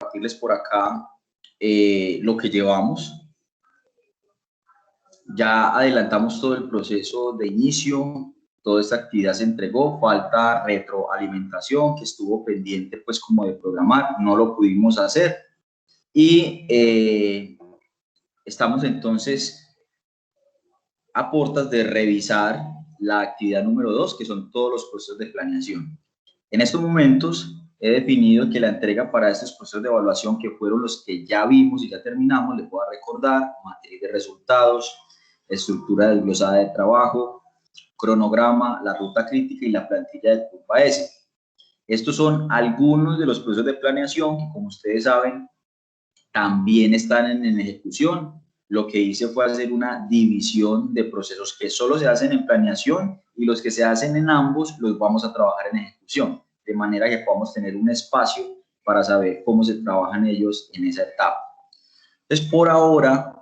compartirles por acá lo que llevamos. Ya adelantamos todo el proceso de inicio, toda esta actividad se entregó, falta retroalimentación que estuvo pendiente pues como de programar, no lo pudimos hacer y estamos entonces a puertas de revisar la actividad número 2, que son todos los procesos de planeación. En estos momentos he definido que la entrega para estos procesos de evaluación, que fueron los que ya vimos y ya terminamos, les voy a recordar: matriz de resultados, estructura desglosada de trabajo, cronograma, la ruta crítica y la plantilla de curva S. Estos son algunos de los procesos de planeación que, como ustedes saben, también están en ejecución. Lo que hice fue hacer una división de procesos que solo se hacen en planeación y los que se hacen en ambos los vamos a trabajar en ejecución, de manera que podamos tener un espacio para saber cómo se trabajan ellos en esa etapa. Entonces, por ahora,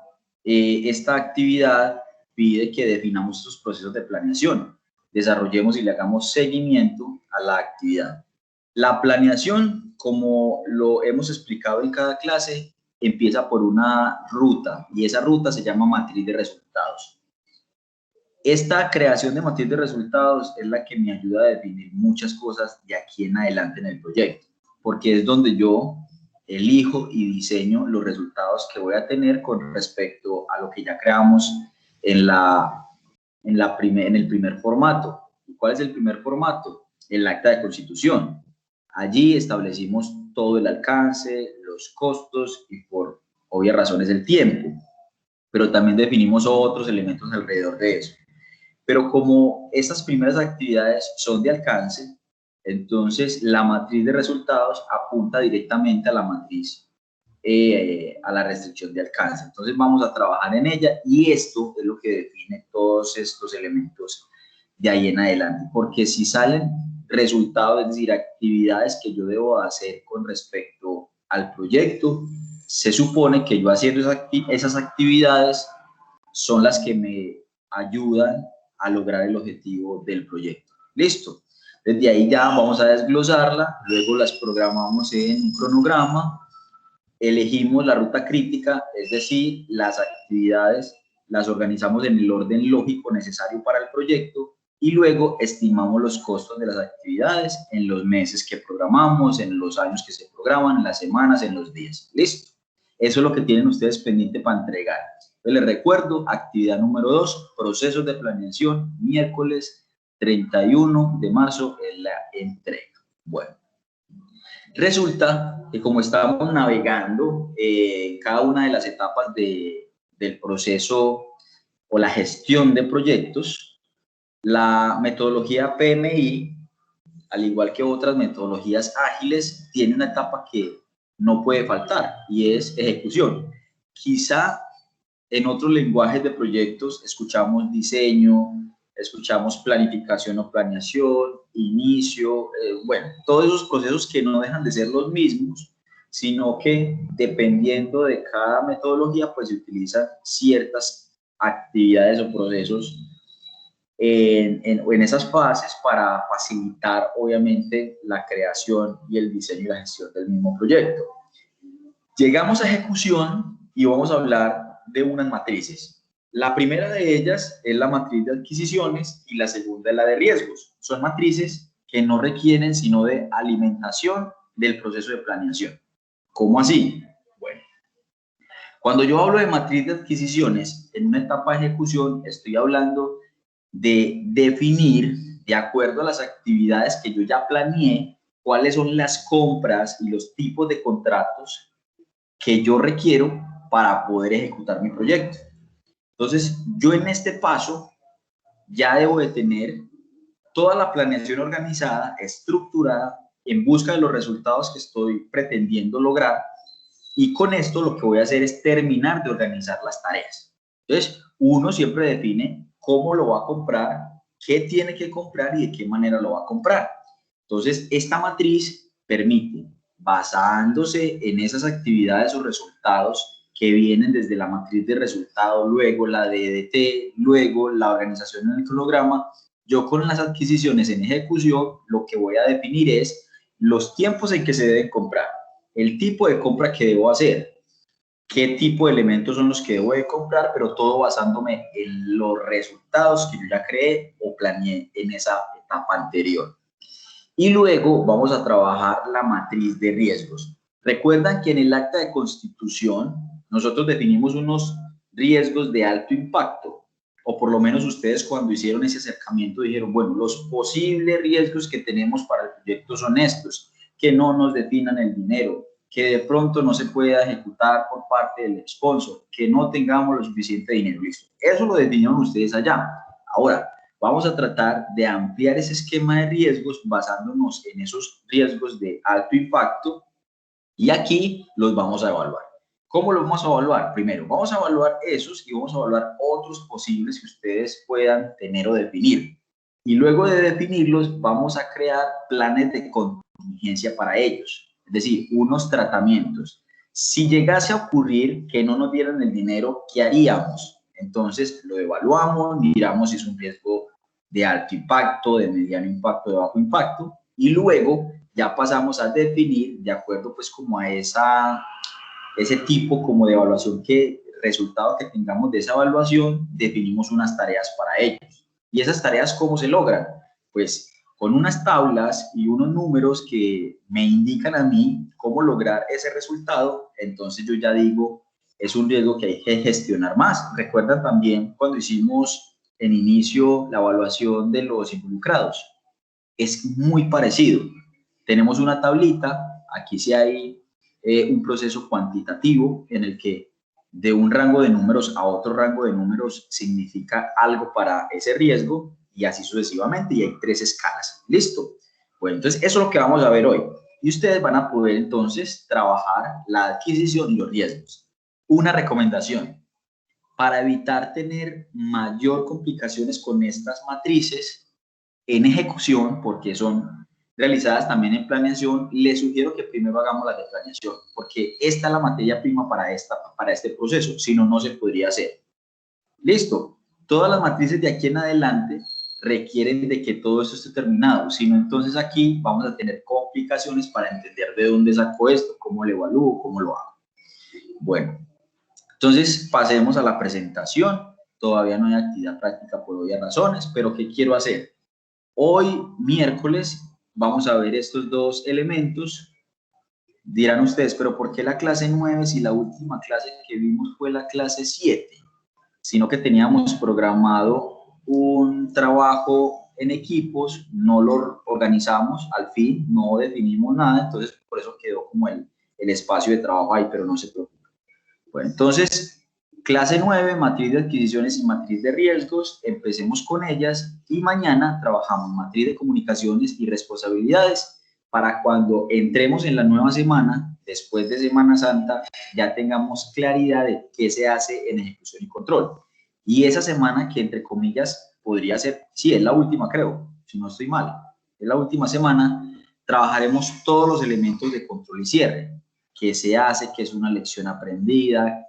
esta actividad pide que definamos estos procesos de planeación, desarrollemos y le hagamos seguimiento a la actividad. La planeación, como lo hemos explicado en cada clase, empieza por una ruta y esa ruta se llama matriz de resultados. Esta creación de matriz de resultados es la que me ayuda a definir muchas cosas de aquí en adelante en el proyecto, porque es donde yo elijo y diseño los resultados que voy a tener con respecto a lo que ya creamos en el primer formato. ¿Y cuál es el primer formato? El acta de constitución. Allí establecimos todo el alcance, los costos y, por obvias razones, el tiempo, pero también definimos otros elementos alrededor de eso. Pero como estas primeras actividades son de alcance, entonces la matriz de resultados apunta directamente a la matriz, a la restricción de alcance. Entonces vamos a trabajar en ella y esto es lo que define todos estos elementos de ahí en adelante, porque si salen resultados, es decir, actividades que yo debo hacer con respecto al proyecto, se supone que yo haciendo esas actividades son las que me ayudan a lograr el objetivo del proyecto. ¿Listo? Desde ahí ya vamos a desglosarla, luego las programamos en un cronograma, elegimos la ruta crítica, es decir, las actividades las organizamos en el orden lógico necesario para el proyecto y luego estimamos los costos de las actividades en los meses que programamos, en los años que se programan, en las semanas, en los días. ¿Listo? Eso es lo que tienen ustedes pendiente para entregar. Entonces, les recuerdo, actividad número 2, procesos de planeación, miércoles 31 de marzo es la entrega. Bueno, resulta que como estábamos navegando cada una de las etapas del proceso o la gestión de proyectos, la metodología PMI, al igual que otras metodologías ágiles, tiene una etapa que no puede faltar y es ejecución. Quizá en otros lenguajes de proyectos escuchamos diseño, escuchamos planificación o planeación, inicio, bueno, todos esos procesos que no dejan de ser los mismos, sino que dependiendo de cada metodología, pues se utilizan ciertas actividades o procesos en esas fases para facilitar, obviamente, la creación y el diseño y la gestión del mismo proyecto. Llegamos a ejecución y vamos a hablar de unas matrices. La primera de ellas es la matriz de adquisiciones y la segunda es la de riesgos. Son matrices que no requieren sino de alimentación del proceso de planeación. ¿Cómo así? Bueno, cuando yo hablo de matriz de adquisiciones en una etapa de ejecución, estoy hablando de definir, de acuerdo a las actividades que yo ya planeé, cuáles son las compras y los tipos de contratos que yo requiero para poder ejecutar mi proyecto. Entonces, yo en este paso ya debo de tener toda la planeación organizada, estructurada, en busca de los resultados que estoy pretendiendo lograr, y con esto lo que voy a hacer es terminar de organizar las tareas. Entonces, uno siempre define cómo lo va a comprar, qué tiene que comprar y de qué manera lo va a comprar. Entonces, esta matriz permite, basándose en esas actividades o resultados que vienen desde la matriz de resultados, luego la de EDT, luego la organización en el cronograma, yo con las adquisiciones en ejecución lo que voy a definir es los tiempos en que se deben comprar, el tipo de compra que debo hacer, qué tipo de elementos son los que debo de comprar, pero todo basándome en los resultados que yo ya creé o planeé en esa etapa anterior. Y luego vamos a trabajar la matriz de riesgos. Recuerdan que en el acta de constitución nosotros definimos unos riesgos de alto impacto, o por lo menos ustedes cuando hicieron ese acercamiento dijeron, bueno, los posibles riesgos que tenemos para el proyecto son estos, que no nos definan el dinero, que de pronto no se pueda ejecutar por parte del sponsor, que no tengamos lo suficiente dinero. Listo. Eso lo definieron ustedes allá. Ahora, vamos a tratar de ampliar ese esquema de riesgos basándonos en esos riesgos de alto impacto y aquí los vamos a evaluar. ¿Cómo los vamos a evaluar? Primero, vamos a evaluar esos y vamos a evaluar otros posibles que ustedes puedan tener o definir. Y luego de definirlos, vamos a crear planes de contingencia para ellos, es decir, unos tratamientos. Si llegase a ocurrir que no nos dieran el dinero, ¿qué haríamos? Entonces lo evaluamos, miramos si es un riesgo de alto impacto, de mediano impacto, de bajo impacto, y luego ya pasamos a definir, de acuerdo pues como a ese tipo como de evaluación, que resultado que tengamos de esa evaluación, definimos unas tareas para ellos. ¿Y esas tareas cómo se logran? Pues con unas tablas y unos números que me indican a mí cómo lograr ese resultado. Entonces yo ya digo, es un riesgo que hay que gestionar más. Recuerdan también cuando hicimos en inicio la evaluación de los involucrados. Es muy parecido. Tenemos una tablita, aquí sí hay un proceso cuantitativo en el que de un rango de números a otro rango de números significa algo para ese riesgo y así sucesivamente, y hay 3 escalas. ¿Listo? Bueno, entonces eso es lo que vamos a ver hoy. Y ustedes van a poder entonces trabajar la adquisición y los riesgos. Una recomendación: para evitar tener mayor complicaciones con estas matrices en ejecución, porque son realizadas también en planeación, les sugiero que primero hagamos las de planeación, porque esta es la materia prima para este proceso, si no, no se podría hacer. Listo. Todas las matrices de aquí en adelante requieren de que todo esto esté terminado, si no, entonces aquí vamos a tener complicaciones para entender de dónde saco esto, cómo lo evalúo, cómo lo hago. Bueno, entonces pasemos a la presentación. Todavía no hay actividad práctica por obvias razones, pero ¿qué quiero hacer? Hoy, miércoles, vamos a ver estos dos elementos. Dirán ustedes, pero ¿por qué la clase 9 si la última clase que vimos fue la clase 7? Sino que teníamos programado un trabajo en equipos, no lo organizamos, al fin no definimos nada, entonces por eso quedó como el espacio de trabajo ahí, pero no se preocupen. Bueno, entonces, clase 9, matriz de adquisiciones y matriz de riesgos, empecemos con ellas y mañana trabajamos matriz de comunicaciones y responsabilidades para cuando entremos en la nueva semana, después de Semana Santa, ya tengamos claridad de qué se hace en ejecución y control. Y esa semana que entre comillas podría ser, sí, es la última creo, si no estoy mal, es la última semana, trabajaremos todos los elementos de control y cierre. Qué se hace, qué es una lección aprendida,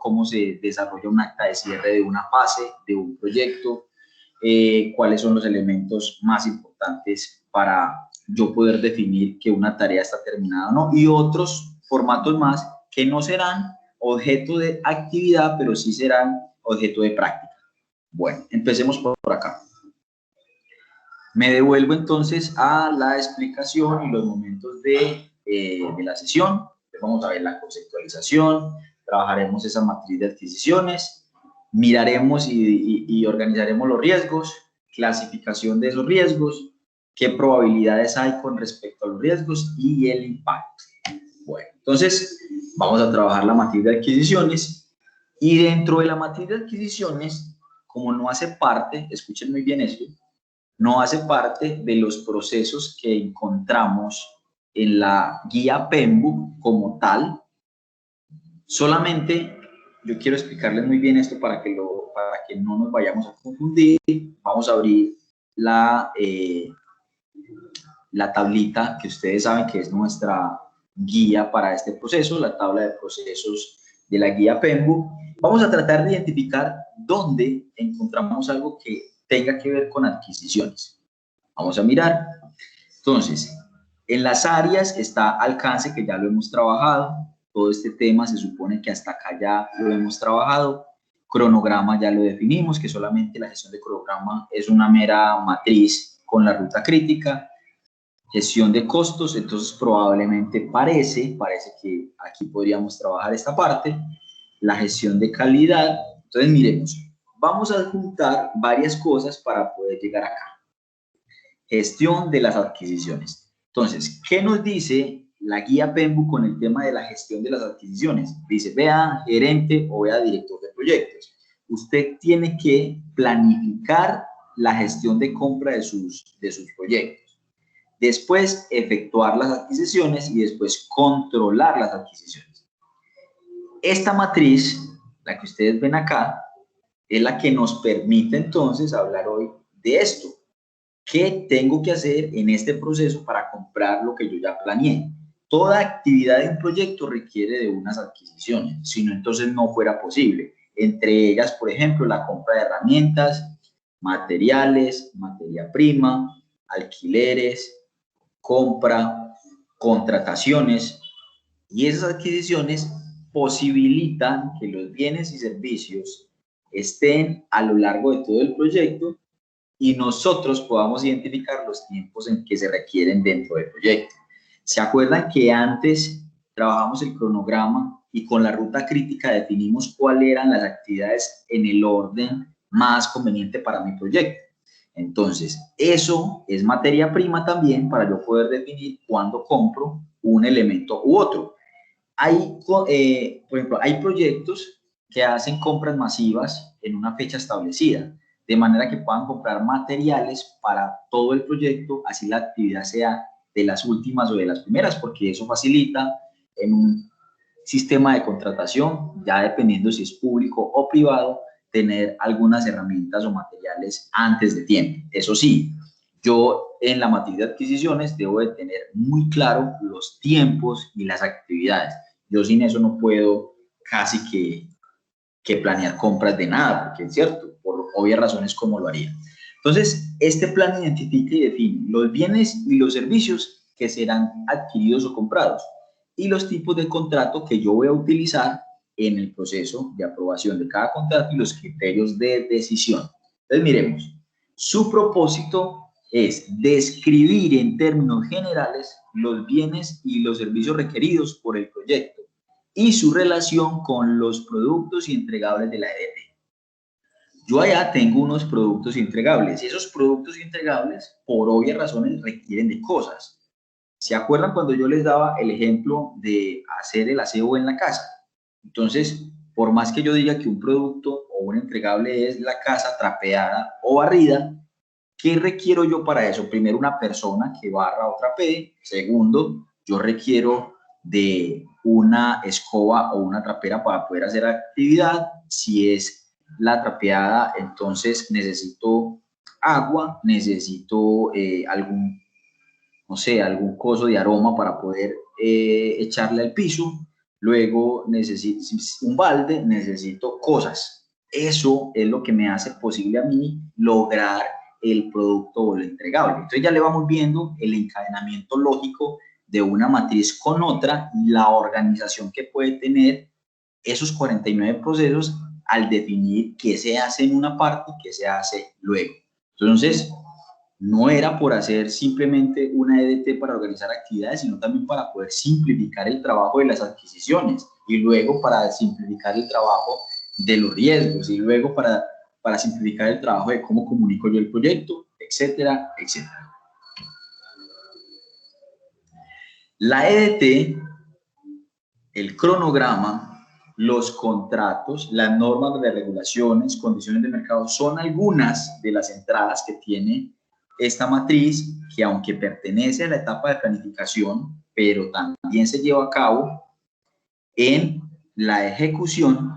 cómo se desarrolla un acta de cierre de una fase, de un proyecto, cuáles son los elementos más importantes para yo poder definir que una tarea está terminada o no, y otros formatos más que no serán objeto de actividad, pero sí serán objeto de práctica. Bueno, empecemos por acá. Me devuelvo entonces a la explicación y los momentos de la sesión. Vamos a ver la conceptualización, trabajaremos esa matriz de adquisiciones, miraremos y organizaremos los riesgos, clasificación de esos riesgos, qué probabilidades hay con respecto a los riesgos y el impacto. Bueno, entonces vamos a trabajar la matriz de adquisiciones y dentro de la matriz de adquisiciones, como no hace parte, escuchen muy bien esto, no hace parte de los procesos que encontramos en la guía PMBOK como tal. Solamente yo quiero explicarles muy bien esto para que no nos vayamos a confundir. Vamos a abrir la tablita que ustedes saben que es nuestra guía para este proceso, la tabla de procesos de la guía PMBOK. Vamos a tratar de identificar dónde encontramos algo que tenga que ver con adquisiciones. Vamos a mirar. Entonces, En las áreas está alcance, que ya lo hemos trabajado. Todo este tema se supone que hasta acá ya lo hemos trabajado. Cronograma ya lo definimos, que solamente la gestión de cronograma es una mera matriz con la ruta crítica. Gestión de costos, entonces probablemente parece que aquí podríamos trabajar esta parte. La gestión de calidad. Entonces miremos, vamos a juntar varias cosas para poder llegar acá. Gestión de las adquisiciones. Entonces, ¿qué nos dice la guía PMBOK con el tema de la gestión de las adquisiciones? Dice, vea gerente o vea director de proyectos. Usted tiene que planificar la gestión de compra de sus proyectos. Después, efectuar las adquisiciones y después controlar las adquisiciones. Esta matriz, la que ustedes ven acá, es la que nos permite entonces hablar hoy de esto. ¿Qué tengo que hacer en este proceso para comprar lo que yo ya planeé? Toda actividad de un proyecto requiere de unas adquisiciones, si no, entonces no fuera posible. Entre ellas, por ejemplo, la compra de herramientas, materiales, materia prima, alquileres, compra, contrataciones, y esas adquisiciones posibilitan que los bienes y servicios estén a lo largo de todo el proyecto y nosotros podamos identificar los tiempos en que se requieren dentro del proyecto. ¿Se acuerdan que antes trabajamos el cronograma y con la ruta crítica definimos cuáles eran las actividades en el orden más conveniente para mi proyecto? Entonces, eso es materia prima también para yo poder definir cuándo compro un elemento u otro. Por ejemplo, hay proyectos que hacen compras masivas en una fecha establecida, de manera que puedan comprar materiales para todo el proyecto, así la actividad sea de las últimas o de las primeras, porque eso facilita en un sistema de contratación, ya dependiendo si es público o privado, tener algunas herramientas o materiales antes de tiempo. Eso sí, yo en la matriz de adquisiciones debo de tener muy claro los tiempos y las actividades. Yo sin eso no puedo casi que planear compras de nada, porque es cierto, por obvias razones, ¿cómo lo haría? Entonces, este plan identifica y define los bienes y los servicios que serán adquiridos o comprados y los tipos de contrato que yo voy a utilizar en el proceso de aprobación de cada contrato y los criterios de decisión. Entonces, miremos, su propósito es describir en términos generales los bienes y los servicios requeridos por el proyecto y su relación con los productos y entregables de la EDP. Yo allá tengo unos productos entregables y esos productos entregables, por obvias razones, requieren de cosas. ¿Se acuerdan cuando yo les daba el ejemplo de hacer el aseo en la casa? Entonces, por más que yo diga que un producto o un entregable es la casa trapeada o barrida, ¿qué requiero yo para eso? Primero, una persona que barra o trapee. Segundo, yo requiero de una escoba o una trapera para poder hacer actividad. Si es la trapeada, entonces necesito agua, necesito algún, no sé, algún coso de aroma para poder echarle al piso. Luego necesito un balde, necesito cosas. Eso es lo que me hace posible a mí lograr el producto o el entregable. Entonces ya le vamos viendo el encadenamiento lógico de una matriz con otra y la organización que puede tener esos 49 procesos al definir qué se hace en una parte y qué se hace luego. Entonces, no era por hacer simplemente una EDT para organizar actividades, sino también para poder simplificar el trabajo de las adquisiciones y luego para simplificar el trabajo de los riesgos y luego para simplificar el trabajo de cómo comunico yo el proyecto, etcétera, etcétera. La EDT, el cronograma, los contratos, las normas de regulaciones, condiciones de mercado, son algunas de las entradas que tiene esta matriz, que aunque pertenece a la etapa de planificación, pero también se lleva a cabo en la ejecución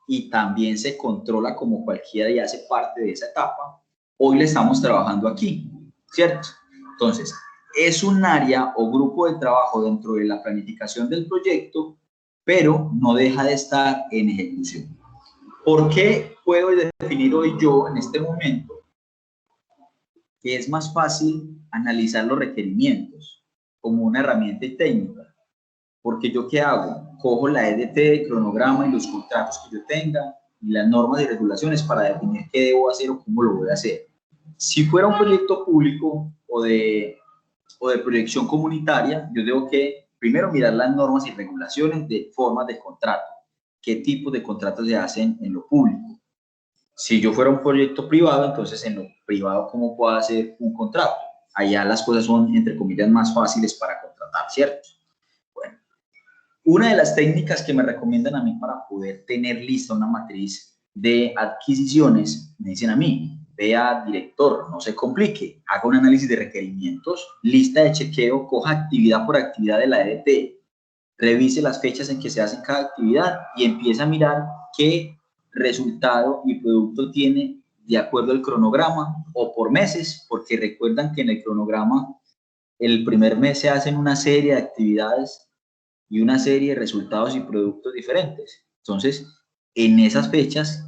y también se controla como cualquiera y hace parte de esa etapa. Hoy le estamos trabajando aquí, ¿cierto? Entonces, es un área o grupo de trabajo dentro de la planificación del proyecto, pero no deja de estar en ejecución. ¿Por qué puedo definir hoy yo, en este momento, que es más fácil analizar los requerimientos? como una herramienta técnica. Porque yo, ¿qué hago? Cojo la EDT, el cronograma y los contratos que yo tenga y las normas y regulaciones para definir qué debo hacer o cómo lo voy a hacer. Si fuera un proyecto público o de proyección comunitaria, yo tengo que primero mirar las normas y regulaciones de formas de contrato, qué tipos de contratos se hacen en lo público. Si yo fuera un proyecto privado, entonces en lo privado, ¿cómo puedo hacer un contrato? Allá las cosas son, entre comillas, más fáciles para contratar, ¿cierto? Bueno, una de las técnicas que me recomiendan a mí para poder tener lista una matriz de adquisiciones, me dicen a mí, vea, director, no se complique, haga un análisis de requerimientos, lista de chequeo, coja actividad por actividad de la EDT, revise las fechas en que se hace cada actividad y empieza a mirar qué resultado y producto tiene de acuerdo al cronograma o por meses, porque recuerdan que en el cronograma el primer mes se hacen una serie de actividades y una serie de resultados y productos diferentes. Entonces, en esas fechas,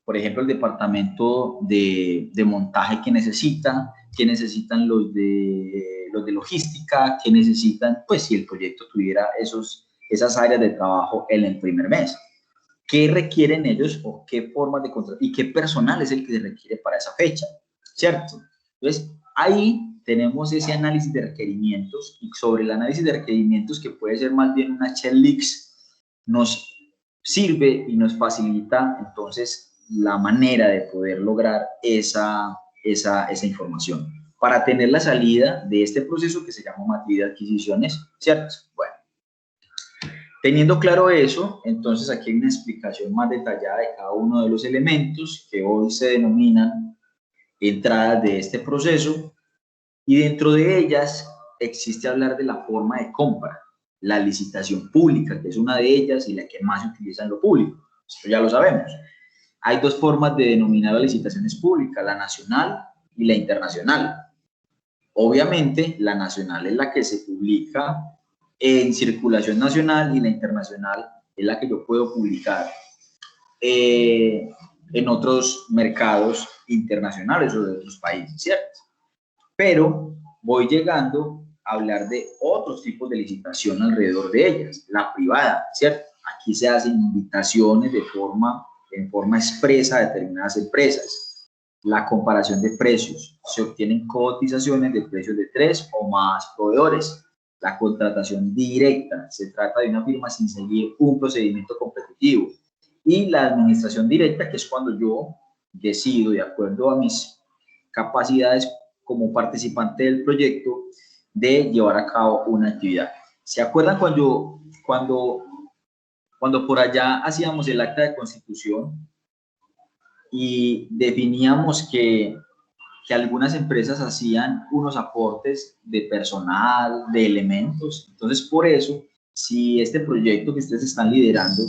por ejemplo, el departamento de montaje que necesitan los de logística, que necesitan, pues si el proyecto tuviera esas áreas de trabajo en el primer mes. ¿Qué requieren ellos o qué formas de contrato y qué personal es el que se requiere para esa fecha? ¿Cierto? Entonces, ahí tenemos ese análisis de requerimientos y sobre el análisis de requerimientos, que puede ser más bien una checklist, nos sirve y nos facilita entonces la manera de poder lograr esa información para tener la salida de este proceso que se llama matriz de adquisiciones, ¿cierto? Bueno, teniendo claro eso, entonces aquí hay una explicación más detallada de cada uno de los elementos que hoy se denominan entradas de este proceso, y dentro de ellas existe hablar de la forma de compra, la licitación pública, que es una de ellas y la que más se utiliza en lo público. Esto ya lo sabemos. Hay dos formas de denominar las licitaciones públicas, la nacional y la internacional. Obviamente, la nacional es la que se publica en circulación nacional y la internacional es la que yo puedo publicar en otros mercados internacionales o de otros países, ¿cierto? Pero voy llegando a hablar de otros tipos de licitación alrededor de ellas, la privada, ¿cierto? Aquí se hacen invitaciones en forma expresa a determinadas empresas. La comparación de precios, se obtienen cotizaciones de precios de 3 o más proveedores. La contratación directa, se trata de una firma sin seguir un procedimiento competitivo. Y la administración directa, que es cuando yo decido, de acuerdo a mis capacidades como participante del proyecto, de llevar a cabo una actividad. ¿Se acuerdan cuando por allá hacíamos el acta de constitución y definíamos que algunas empresas hacían unos aportes de personal, de elementos? Entonces, por eso, si este proyecto que ustedes están liderando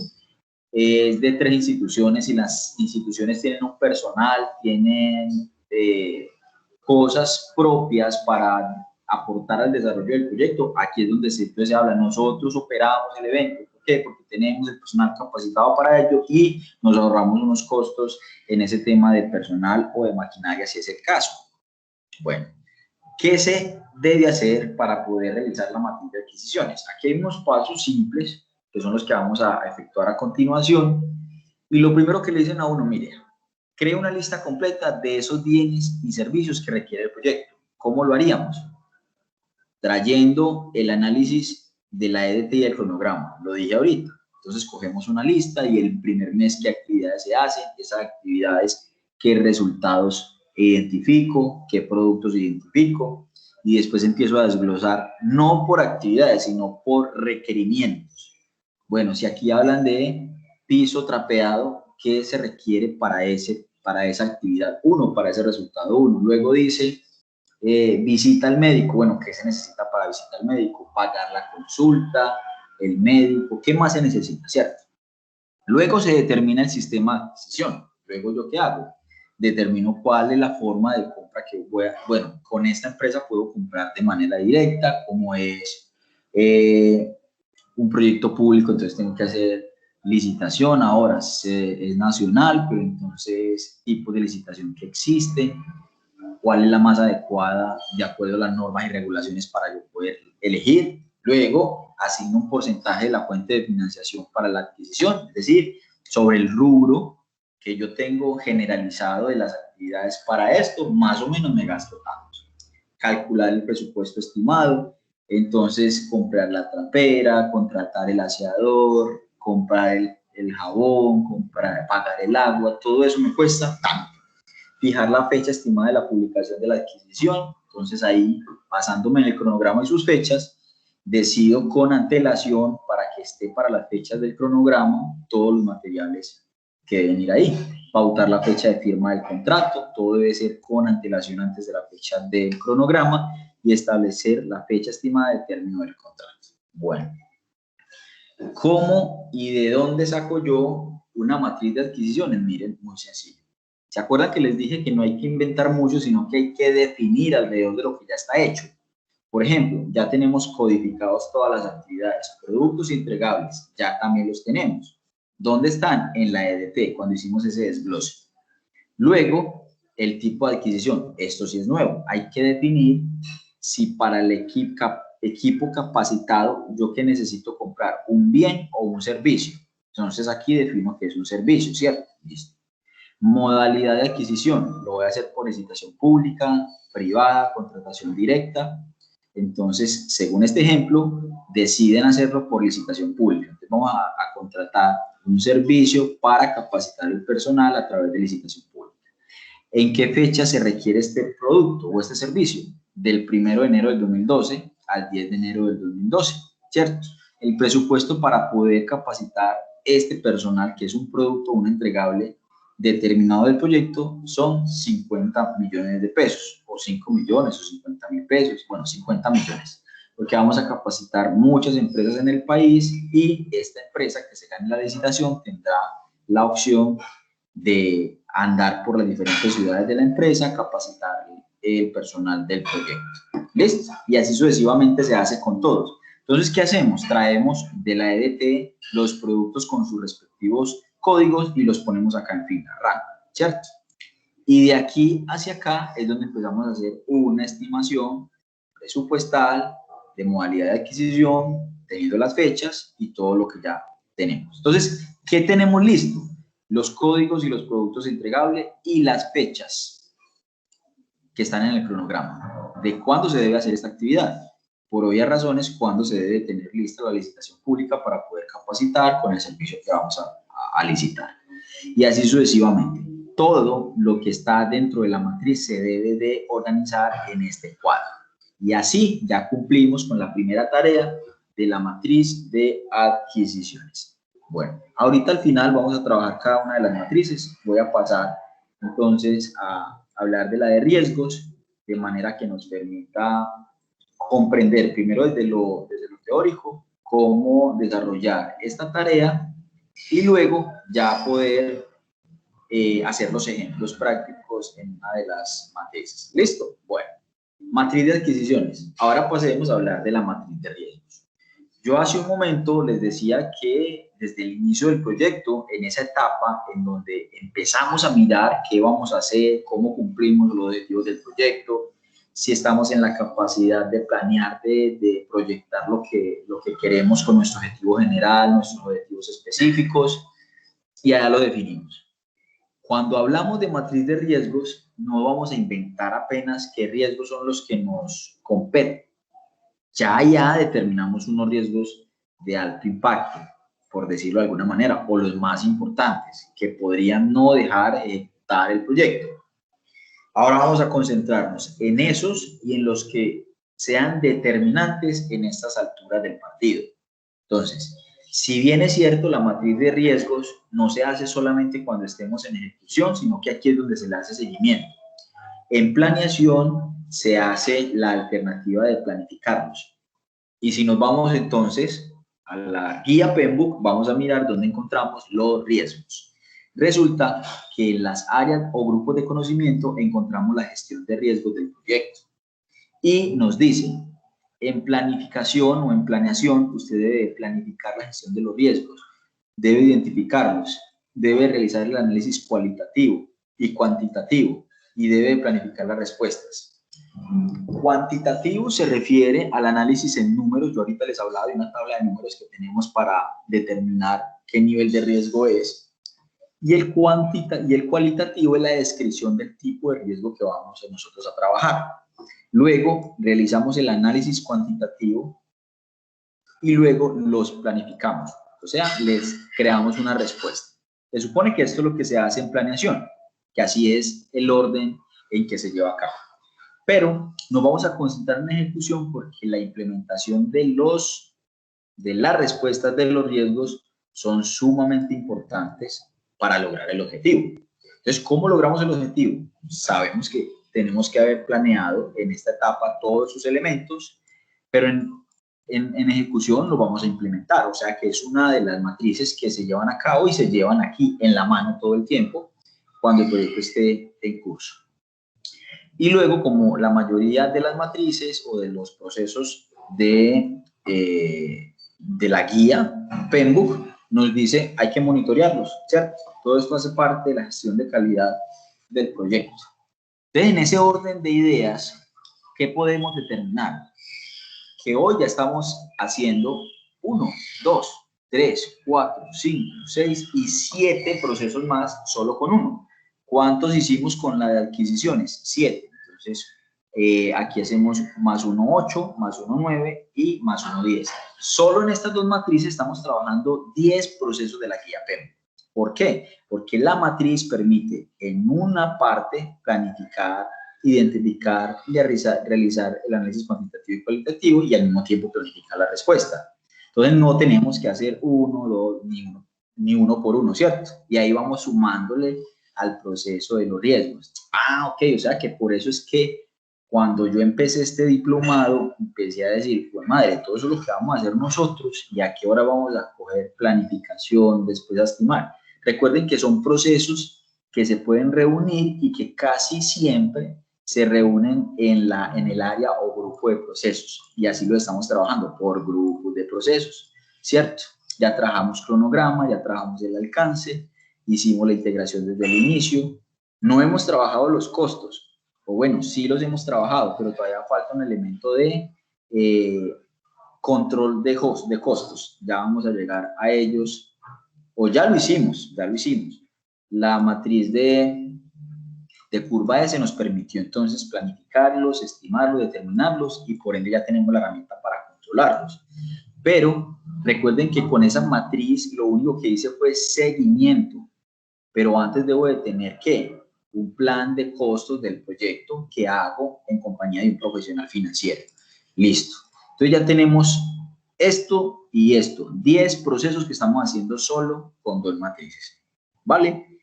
es de 3 instituciones y las instituciones tienen un personal, tienen cosas propias para aportar al desarrollo del proyecto, aquí es donde siempre se habla, nosotros operamos el evento. ¿Por qué? Porque tenemos el personal capacitado para ello y nos ahorramos unos costos en ese tema de personal o de maquinaria, si es el caso. Bueno, ¿qué se debe hacer para poder realizar la matriz de adquisiciones? Aquí hay unos pasos simples que son los que vamos a efectuar a continuación. Y lo primero que le dicen a uno, mire, crea una lista completa de esos bienes y servicios que requiere el proyecto. ¿Cómo lo haríamos? Trayendo el análisis de la EDT y el cronograma, lo dije ahorita. Entonces cogemos una lista y el primer mes qué actividades se hacen, esas actividades, qué resultados identifico, qué productos identifico, y después empiezo a desglosar, no por actividades, sino por requerimientos. Bueno, si aquí hablan de piso trapeado, ¿qué se requiere para esa actividad 1, para ese resultado 1? Luego dice, visita al médico. Bueno, ¿qué se necesita para visitar al médico? Pagar la consulta, el médico, ¿qué más se necesita, cierto? Luego se determina el sistema de adquisición. Luego, ¿yo qué hago? Determino cuál es la forma de compra que voy a... Bueno, con esta empresa puedo comprar de manera directa, como es un proyecto público, entonces tengo que hacer licitación. Ahora es nacional, pero entonces tipos de licitación que existen. cuál es la más adecuada de acuerdo a las normas y regulaciones para yo poder elegir. Luego, asigno un porcentaje de la fuente de financiación para la adquisición, es decir, sobre el rubro que yo tengo generalizado de las actividades para esto, más o menos me gasto tanto. Calcular el presupuesto estimado, entonces comprar la trapera, contratar el aseador, comprar el jabón, pagar el agua, todo eso me cuesta tanto. Fijar la fecha estimada de la publicación de la adquisición, entonces ahí, basándome en el cronograma y sus fechas, decido con antelación para que esté para las fechas del cronograma todos los materiales que deben ir ahí. Pautar la fecha de firma del contrato, todo debe ser con antelación antes de la fecha del cronograma y establecer la fecha estimada de término del contrato. Bueno, ¿cómo y de dónde saco yo una matriz de adquisiciones? Miren, muy sencillo. ¿Se acuerdan que les dije que no hay que inventar mucho, sino que hay que definir alrededor de lo que ya está hecho? Por ejemplo, ya tenemos codificados todas las actividades, productos entregables, ya también los tenemos. ¿Dónde están? En la EDT, cuando hicimos ese desglose. Luego, el tipo de adquisición. Esto sí es nuevo. Hay que definir si para el equipo capacitado yo que necesito comprar un bien o un servicio. Entonces aquí defino que es un servicio, ¿cierto? Listo. Modalidad de adquisición. Lo voy a hacer por licitación pública, privada, contratación directa. Entonces, según este ejemplo, deciden hacerlo por licitación pública. Entonces, vamos a contratar un servicio para capacitar el personal a través de licitación pública. ¿En qué fecha se requiere este producto o este servicio? Del 1 de enero del 2012 al 10 de enero del 2012, ¿cierto? El presupuesto para poder capacitar este personal, que es un producto, un entregable determinado del proyecto, son 50 millones de pesos, o 5 millones, o 50 mil pesos, bueno, 50 millones, porque vamos a capacitar muchas empresas en el país y esta empresa que se gane la licitación tendrá la opción de andar por las diferentes ciudades de la empresa, capacitar el personal del proyecto. ¿Listo? Y así sucesivamente se hace con todos. Entonces, ¿qué hacemos? Traemos de la EDT los productos con sus respectivos códigos y los ponemos acá en fila, ¿cierto? Y de aquí hacia acá es donde empezamos a hacer una estimación presupuestal de modalidad de adquisición, teniendo las fechas y todo lo que ya tenemos. Entonces, ¿qué tenemos listo? Los códigos y los productos entregables y las fechas que están en el cronograma de cuándo se debe hacer esta actividad. Por obvias razones, cuándo se debe tener lista la licitación pública para poder capacitar con el servicio que vamos a licitar. Y así sucesivamente. Todo lo que está dentro de la matriz se debe de organizar en este cuadro. Y así ya cumplimos con la primera tarea de la matriz de adquisiciones. Bueno, ahorita al final vamos a trabajar cada una de las matrices. Voy a pasar entonces a hablar de la de riesgos, de manera que nos permita comprender primero desde lo teórico cómo desarrollar esta tarea y luego ya poder hacer los ejemplos prácticos en una de las matrices. ¿Listo? Bueno, matriz de adquisiciones. Ahora pasemos a hablar de la matriz de riesgos. Yo hace un momento les decía que desde el inicio del proyecto, en esa etapa en donde empezamos a mirar qué vamos a hacer, cómo cumplimos los objetivos del proyecto, si estamos en la capacidad de planear, de proyectar lo que queremos con nuestro objetivo general, nuestros objetivos específicos, y allá lo definimos. Cuando hablamos de matriz de riesgos, no vamos a inventar apenas qué riesgos son los que nos competen. Ya determinamos unos riesgos de alto impacto, por decirlo de alguna manera, o los más importantes, que podrían no dejar ejecutar el proyecto. Ahora vamos a concentrarnos en esos y en los que sean determinantes en estas alturas del partido. Entonces, si bien es cierto, la matriz de riesgos no se hace solamente cuando estemos en ejecución, sino que aquí es donde se le hace seguimiento. En planeación se hace la alternativa de planificarlos. Y si nos vamos entonces a la guía PMBOK, vamos a mirar dónde encontramos los riesgos. Resulta que en las áreas o grupos de conocimiento encontramos la gestión de riesgos del proyecto. Y nos dice, en planificación o en planeación, usted debe planificar la gestión de los riesgos, debe identificarlos, debe realizar el análisis cualitativo y cuantitativo, y debe planificar las respuestas. Cuantitativo se refiere al análisis en números. Yo ahorita les hablaba de una tabla de números que tenemos para determinar qué nivel de riesgo es. Y el cualitativo es la descripción del tipo de riesgo que vamos nosotros a trabajar. Luego realizamos el análisis cuantitativo y luego los planificamos. O sea, les creamos una respuesta. Se supone que esto es lo que se hace en planeación, que así es el orden en que se lleva a cabo. Pero nos vamos a concentrar en ejecución porque la implementación de las respuestas de los riesgos son sumamente importantes para lograr el objetivo. Entonces, ¿cómo logramos el objetivo? Sabemos que tenemos que haber planeado en esta etapa todos sus elementos, pero en ejecución lo vamos a implementar. O sea, que es una de las matrices que se llevan a cabo y se llevan aquí en la mano todo el tiempo cuando el proyecto esté en curso. Y luego, como la mayoría de las matrices o de los procesos de la guía PMBOK nos dice hay que monitorearlos, ¿cierto? Todo esto hace parte de la gestión de calidad del proyecto. Entonces, en ese orden de ideas, ¿qué podemos determinar? Que hoy ya estamos haciendo 1, 2, 3, 4, 5, 6 y 7 procesos más solo con uno. ¿Cuántos hicimos con la de adquisiciones? 7. Entonces, aquí hacemos más 1, 8, más 1, 9 y más 1, 10. Solo en estas dos matrices estamos trabajando 10 procesos de la guía PMBOK. ¿Por qué? Porque la matriz permite en una parte planificar, identificar y realizar el análisis cuantitativo y cualitativo y al mismo tiempo planificar la respuesta. Entonces no tenemos que hacer 1, 2, ni uno por uno, ¿cierto? Y ahí vamos sumándole al proceso de los riesgos. Ah, ok, o sea que por eso es que cuando yo empecé este diplomado, empecé a decir, pues madre, todo eso es lo que vamos a hacer nosotros y a qué hora vamos a coger planificación, después a estimar. Recuerden que son procesos que se pueden reunir y que casi siempre se reúnen en el área o grupo de procesos. Y así lo estamos trabajando por grupos de procesos, ¿cierto? Ya trabajamos cronograma, ya trabajamos el alcance, hicimos la integración desde el inicio. No hemos trabajado los costos, o bueno, sí los hemos trabajado, pero todavía falta un elemento de control de costos. Ya vamos a llegar a ellos, o ya lo hicimos. La matriz de curva S nos permitió entonces planificarlos, estimarlos, determinarlos y por ende ya tenemos la herramienta para controlarlos. Pero recuerden que con esa matriz lo único que hice fue seguimiento, pero antes debo de tener ¿qué? Un plan de costos del proyecto que hago en compañía de un profesional financiero. Listo. Entonces ya tenemos esto y esto, 10 procesos que estamos haciendo solo con 2 matrices. ¿Vale?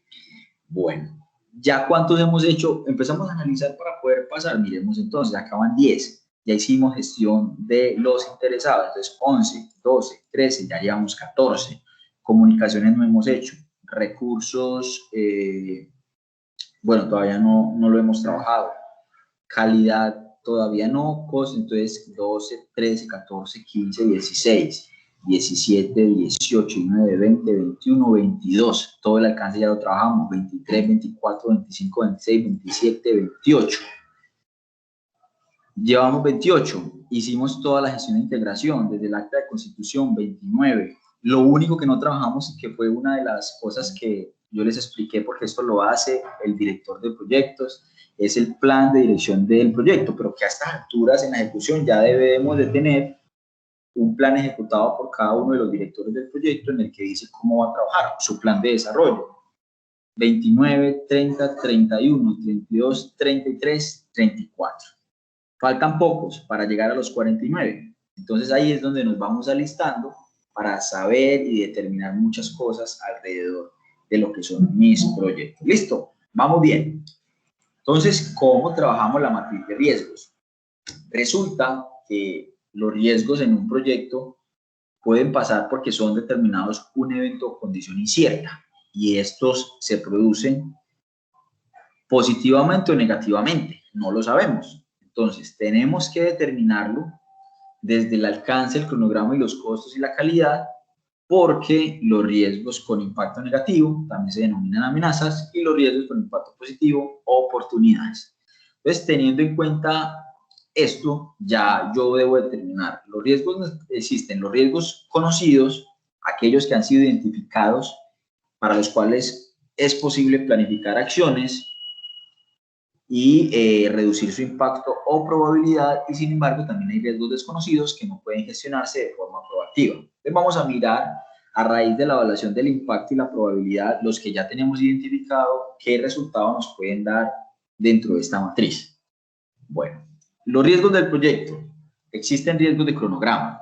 Bueno, ¿ya cuántos hemos hecho? Empezamos a analizar para poder pasar. Miremos entonces, acaban 10. Ya hicimos gestión de los interesados. Entonces, 11, 12, 13, ya llevamos 14. Comunicaciones no hemos hecho. Recursos, bueno, todavía no lo hemos trabajado. Calidad, todavía no. Costo, entonces 12, 13, 14, 15, 16. 17, 18, 19, 20, 21, 22. Todo el alcance ya lo trabajamos. 23, 24, 25, 26, 27, 28. Llevamos 28. Hicimos toda la gestión de integración desde el acta de constitución. 29. Lo único que no trabajamos, que fue una de las cosas que yo les expliqué, porque esto lo hace el director de proyectos, es el plan de dirección del proyecto, pero que a estas alturas en la ejecución ya debemos de tener un plan ejecutado por cada uno de los directores del proyecto en el que dice cómo va a trabajar, su plan de desarrollo. 29, 30, 31, 32, 33, 34. Faltan pocos para llegar a los 49. Entonces ahí es donde nos vamos alistando para saber y determinar muchas cosas alrededor de lo que son mis proyectos. ¿Listo? Vamos bien. Entonces, ¿cómo trabajamos la matriz de riesgos? Resulta que los riesgos en un proyecto pueden pasar porque son determinados un evento o condición incierta y estos se producen positivamente o negativamente, no lo sabemos. Entonces, tenemos que determinarlo desde el alcance, el cronograma y los costos y la calidad porque los riesgos con impacto negativo también se denominan amenazas y los riesgos con impacto positivo, oportunidades. Entonces, teniendo en cuenta esto, ya yo debo determinar los riesgos. Existen los riesgos conocidos, aquellos que han sido identificados, para los cuales es posible planificar acciones y reducir su impacto o probabilidad, y sin embargo también hay riesgos desconocidos que no pueden gestionarse de forma proactiva. Entonces vamos a mirar, a raíz de la evaluación del impacto y la probabilidad, los que ya tenemos identificado, qué resultados nos pueden dar dentro de esta matriz. Bueno, los riesgos del proyecto. Existen riesgos de cronograma.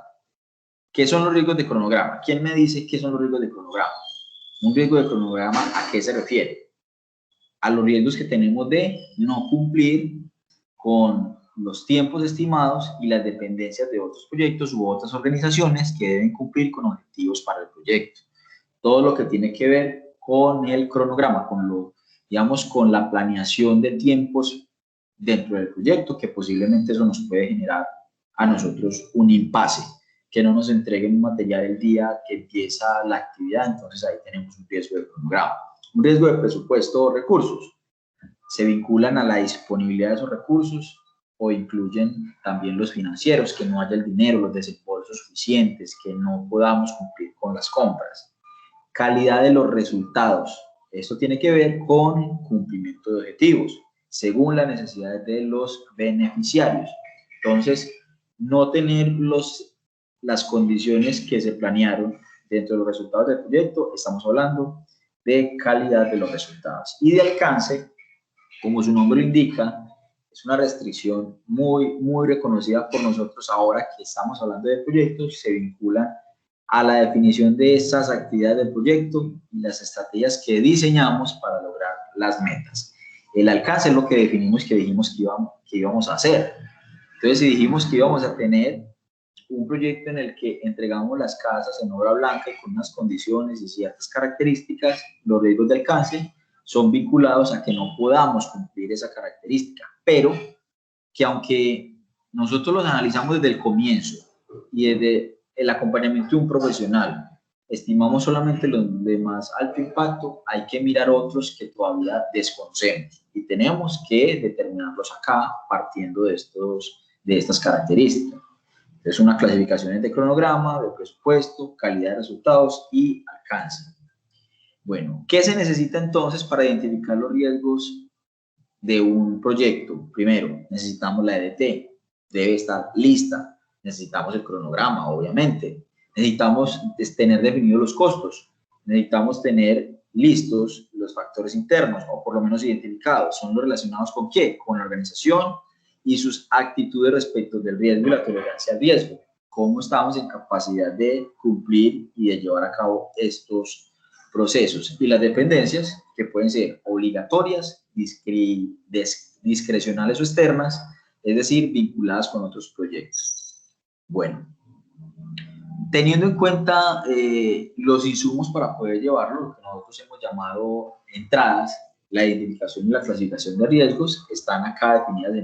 ¿Qué son los riesgos de cronograma? ¿Quién me dice qué son los riesgos de cronograma? Un riesgo de cronograma, ¿a qué se refiere? A los riesgos que tenemos de no cumplir con los tiempos estimados y las dependencias de otros proyectos u otras organizaciones que deben cumplir con objetivos para el proyecto. Todo lo que tiene que ver con el cronograma, digamos, con la planeación de tiempos dentro del proyecto, que posiblemente eso nos puede generar a nosotros un impasse, que no nos entreguen un material el día que empieza la actividad. Entonces ahí tenemos un riesgo de cronograma. Un riesgo de presupuesto o recursos. Se vinculan a la disponibilidad de esos recursos o incluyen también los financieros, que no haya el dinero, los desembolsos suficientes, que no podamos cumplir con las compras. Calidad de los resultados. Esto tiene que ver con cumplimiento de objetivos, según las necesidades de los beneficiarios. Entonces, no tener las condiciones que se planearon dentro de los resultados del proyecto, estamos hablando de calidad de los resultados. Y de alcance, como su nombre lo indica, es una restricción muy reconocida por nosotros ahora que estamos hablando de proyectos. Se vinculan a la definición de esas actividades del proyecto y las estrategias que diseñamos para lograr las metas. El alcance es lo que definimos, que dijimos que íbamos a hacer. Entonces, si dijimos que íbamos a tener un proyecto en el que entregamos las casas en obra blanca y con unas condiciones y ciertas características, los riesgos de alcance son vinculados a que no podamos cumplir esa característica, pero que aunque nosotros los analizamos desde el comienzo y desde el acompañamiento de un profesional, estimamos solamente los de más alto impacto, hay que mirar otros que todavía desconocemos y tenemos que determinarlos acá partiendo de estas características. Es una clasificación de cronograma, de presupuesto, calidad de resultados y alcance. Bueno, ¿qué se necesita entonces para identificar los riesgos de un proyecto? Primero, necesitamos la EDT, debe estar lista. Necesitamos el cronograma, obviamente. Necesitamos tener definidos los costos. Necesitamos tener listos los factores internos, o por lo menos identificados. ¿Son los relacionados con qué? Con la organización y sus actitudes respecto del riesgo y la tolerancia al riesgo. ¿Cómo estamos en capacidad de cumplir y de llevar a cabo estos procesos? Y las dependencias, que pueden ser obligatorias, discrecionales o externas, es decir, vinculadas con otros proyectos. Bueno, teniendo en cuenta los insumos para poder llevarlo, lo que nosotros hemos llamado entradas, la identificación y la clasificación de riesgos, están acá definidas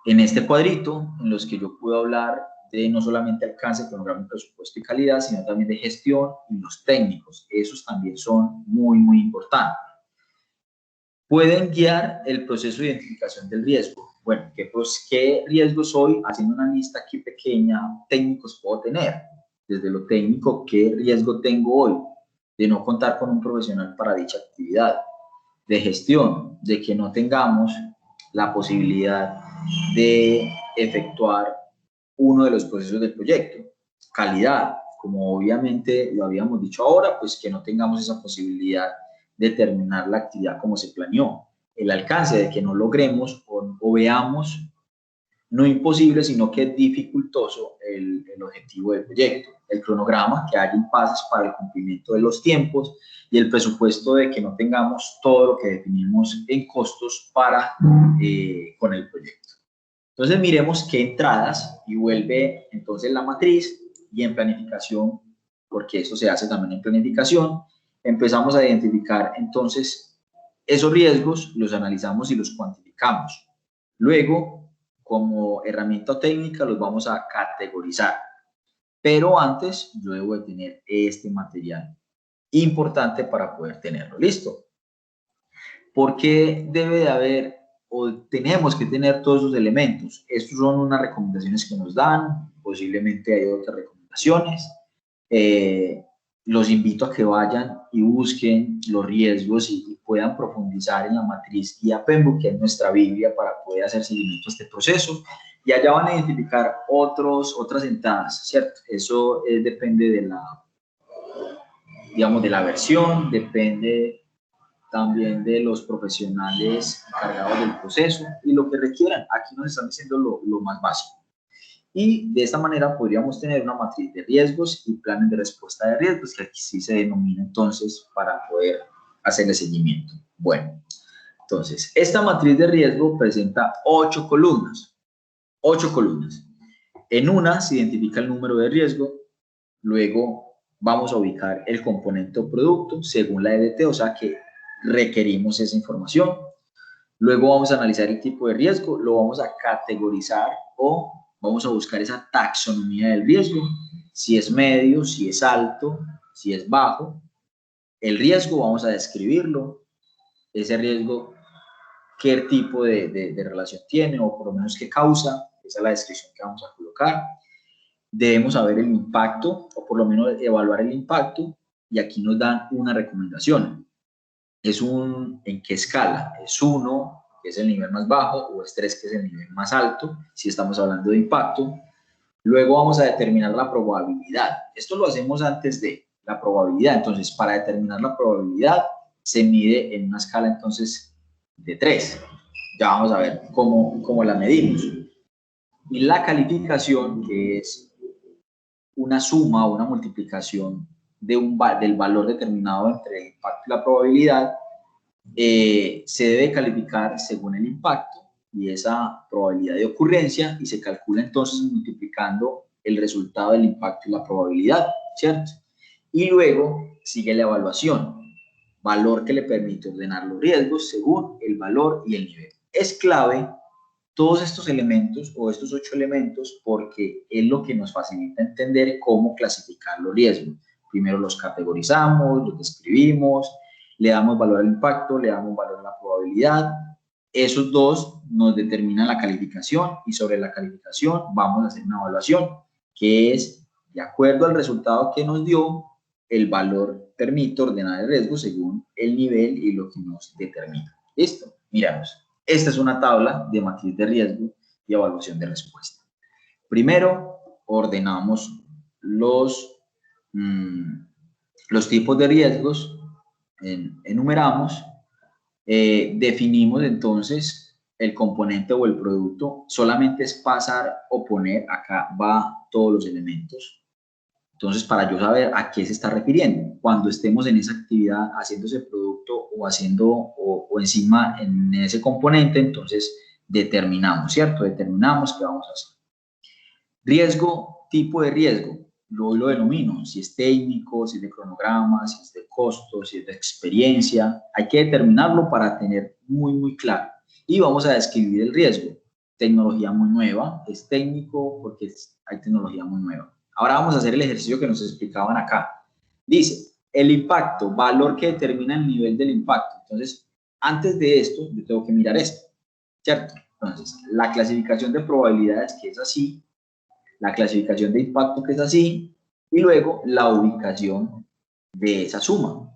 en este cuadrito, en los que yo puedo hablar de no solamente alcance, cronograma, presupuesto y calidad, sino también de gestión y los técnicos. Esos también son muy importantes. Pueden guiar el proceso de identificación del riesgo. Bueno, ¿qué riesgos hoy? Haciendo una lista aquí pequeña, técnicos puedo tener. Desde lo técnico, ¿qué riesgo tengo hoy? De no contar con un profesional para dicha actividad. De gestión, de que no tengamos la posibilidad de efectuar uno de los procesos del proyecto. Calidad, como obviamente lo habíamos dicho ahora, pues que no tengamos esa posibilidad de terminar la actividad como se planeó. El alcance, de que no logremos o veamos no imposible, sino que es dificultoso el objetivo del proyecto. El cronograma, que haya impases para el cumplimiento de los tiempos, y el presupuesto, de que no tengamos todo lo que definimos en costos con el proyecto. Entonces miremos qué entradas, y vuelve entonces la matriz, y en planificación, porque eso se hace también en planificación, empezamos a identificar entonces esos riesgos, los analizamos y los cuantificamos. Luego, como herramienta técnica, los vamos a categorizar. pero antes yo debo de tener este material importante para poder tenerlo. ¿Listo? ¿Por qué debe de haber o tenemos que tener todos esos elementos? Estos son unas recomendaciones que nos dan, posiblemente hay otras recomendaciones. Los invito a que vayan y busquen los riesgos y puedan profundizar en la matriz guía PMBOK, que es nuestra Biblia para poder hacer seguimiento a este proceso. Y allá van a identificar otras entradas, ¿cierto? Eso depende de la, digamos, de la versión, depende también de los profesionales encargados del proceso y lo que requieran. Aquí nos están diciendo lo más básico. Y de esta manera podríamos tener una matriz de riesgos y planes de respuesta de riesgos, que aquí sí se denomina entonces para poder hacerle seguimiento. Bueno, entonces, esta matriz de riesgo presenta 8 columnas. 8 columnas. En una se identifica el número de riesgo, luego vamos a ubicar el componente o producto según la EDT, o sea que requerimos esa información. Luego vamos a analizar el tipo de riesgo, lo vamos a categorizar o vamos a buscar esa taxonomía del riesgo, si es medio, si es alto, si es bajo. El riesgo vamos a describirlo, ese riesgo, qué tipo de relación tiene o por lo menos qué causa, esa es la descripción que vamos a colocar. Debemos saber el impacto o por lo menos evaluar el impacto y aquí nos dan una recomendación. ¿En qué escala? ¿Es 1, que es el nivel más bajo, o es 3, que es el nivel más alto, si estamos hablando de impacto? Luego vamos a determinar la probabilidad. Esto lo hacemos antes de la probabilidad. Entonces, para determinar la probabilidad, se mide en una escala, entonces, de 3. Ya vamos a ver cómo la medimos. Y la calificación, que es una suma o una multiplicación del valor determinado entre el impacto y la probabilidad, se debe calificar según el impacto y esa probabilidad de ocurrencia y se calcula entonces multiplicando el resultado del impacto y la probabilidad, ¿cierto? Y luego sigue la evaluación, valor que le permite ordenar los riesgos según el valor y el nivel. Es clave todos estos elementos o estos 8 elementos porque es lo que nos facilita entender cómo clasificar los riesgos. Primero los categorizamos, los describimos, le damos valor al impacto, le damos valor a la probabilidad. Esos dos nos determinan la calificación y sobre la calificación vamos a hacer una evaluación que es, de acuerdo al resultado que nos dio, el valor permite ordenar el riesgo según el nivel y lo que nos determina. ¿Listo? Miramos. Esta es una tabla de matriz de riesgo y evaluación de respuesta. Primero, ordenamos los tipos de riesgos, enumeramos, definimos entonces el componente o el producto, solamente es pasar o poner, acá va todos los elementos. Entonces, para yo saber a qué se está refiriendo, cuando estemos en esa actividad haciendo ese producto o haciendo o encima en ese componente, entonces determinamos, ¿cierto? Determinamos qué vamos a hacer. Riesgo, tipo de riesgo, lo denomino, si es técnico, si es de cronograma, si es de costo, si es de experiencia, hay que determinarlo para tener muy claro. Y vamos a describir el riesgo. Tecnología muy nueva, es técnico porque hay tecnología muy nueva. Ahora vamos a hacer el ejercicio que nos explicaban acá. Dice, el impacto, valor que determina el nivel del impacto. Entonces, antes de esto, yo tengo que mirar esto, ¿cierto? Entonces, la clasificación de probabilidades, que es así, la clasificación de impacto, que es así, y luego la ubicación de esa suma.